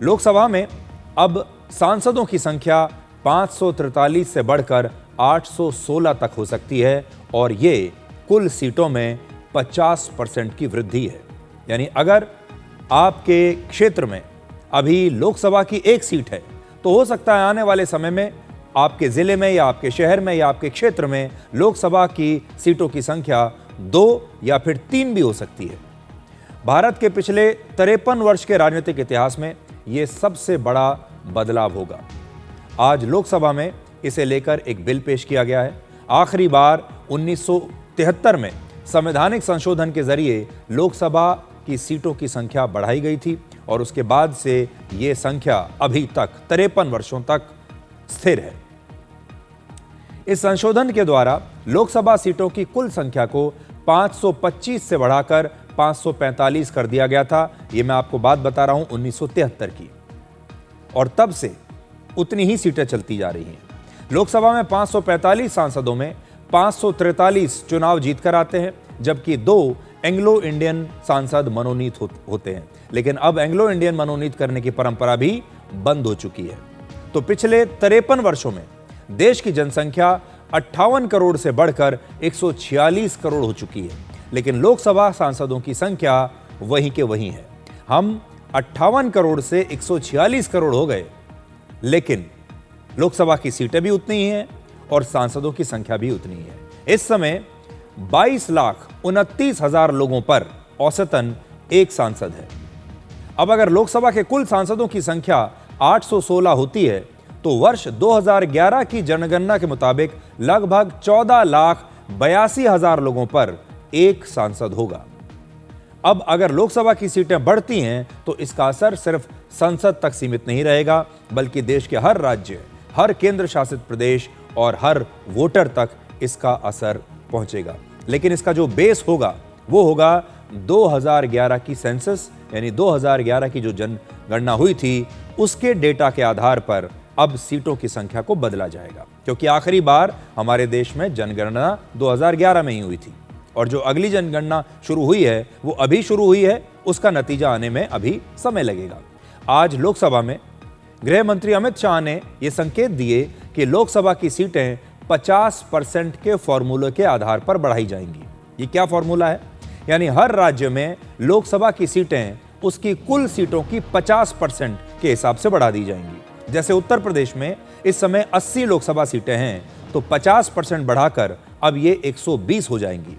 लोकसभा में अब सांसदों की संख्या 543 से बढ़कर 816 तक हो सकती है और ये कुल सीटों में 50% की वृद्धि है। यानी अगर आपके क्षेत्र में अभी लोकसभा की एक सीट है तो हो सकता है आने वाले समय में आपके जिले में या आपके शहर में या आपके क्षेत्र में लोकसभा की सीटों की संख्या 2 या फिर 3 भी हो सकती है। भारत के पिछले 53 वर्ष के राजनीतिक इतिहास में यह सबसे बड़ा बदलाव होगा। आज लोकसभा में इसे लेकर एक बिल पेश किया गया है। आखिरी बार 1973 में संवैधानिक संशोधन के जरिए लोकसभा की सीटों की संख्या बढ़ाई गई थी और उसके बाद से ये संख्या अभी तक 53 वर्षों तक स्थिर है। इस संशोधन के द्वारा लोकसभा सीटों की कुल संख्या को 525 से बढ़ाकर 545 कर दिया गया था। ये मैं आपको बात बता रहा हूं 1973 की, और तब से उतनी ही सीटें चलती जा रही हैं। लोकसभा में 545 सांसदों में 543 चुनाव जीतकर आते हैं, जबकि 2 एंग्लो इंडियन सांसद मनोनीत होते हैं। लेकिन अब एंग्लो इंडियन मनोनीत करने की परंपरा भी बंद हो चुकी है। तो पिछले 53 वर्षों में देश की जनसंख्या 58 करोड़ से बढ़कर 146 करोड़ हो चुकी है, लेकिन लोकसभा सांसदों की संख्या वहीं के वहीं है। हम 58 करोड़ से 146 करोड़ हो गए, लेकिन लोकसभा की सीटें भी उतनी ही हैं और सांसदों की संख्या भी उतनी ही है। इस समय 22,29,000 लोगों पर औसतन एक सांसद है। अब अगर लोकसभा के कुल सांसदों की संख्या 816 होती है तो वर्ष 2011 की जनगणना के मुताबिक लगभग 14,82,000 लोगों पर एक सांसद होगा। अब अगर लोकसभा की सीटें बढ़ती हैं तो इसका असर सिर्फ संसद तक सीमित नहीं रहेगा, बल्कि देश के हर राज्य, हर केंद्र शासित प्रदेश और हर वोटर तक इसका असर पहुंचेगा। लेकिन इसका जो बेस होगा वो होगा 2011 की सेंसस, यानी 2011 की जो जनगणना हुई थी उसके डेटा के आधार पर अब सीटों की संख्या को बदला जाएगा, क्योंकि आखिरी बार हमारे देश में जनगणना 2011 में ही हुई थी और जो अगली जनगणना शुरू हुई है वो अभी शुरू हुई है, उसका नतीजा आने में अभी समय लगेगा। आज लोकसभा में गृह मंत्री अमित शाह ने यह संकेत दिए कि लोकसभा की सीटें 50% के फॉर्मूले के आधार पर बढ़ाई जाएंगी। ये क्या फॉर्मूला है? यानी हर राज्य में लोकसभा की सीटें उसकी कुल सीटों की 50% के हिसाब से बढ़ा दी जाएंगी। जैसे उत्तर प्रदेश में इस समय 80 लोकसभा सीटें हैं तो 50% बढ़ाकर अब ये 120 हो जाएंगी।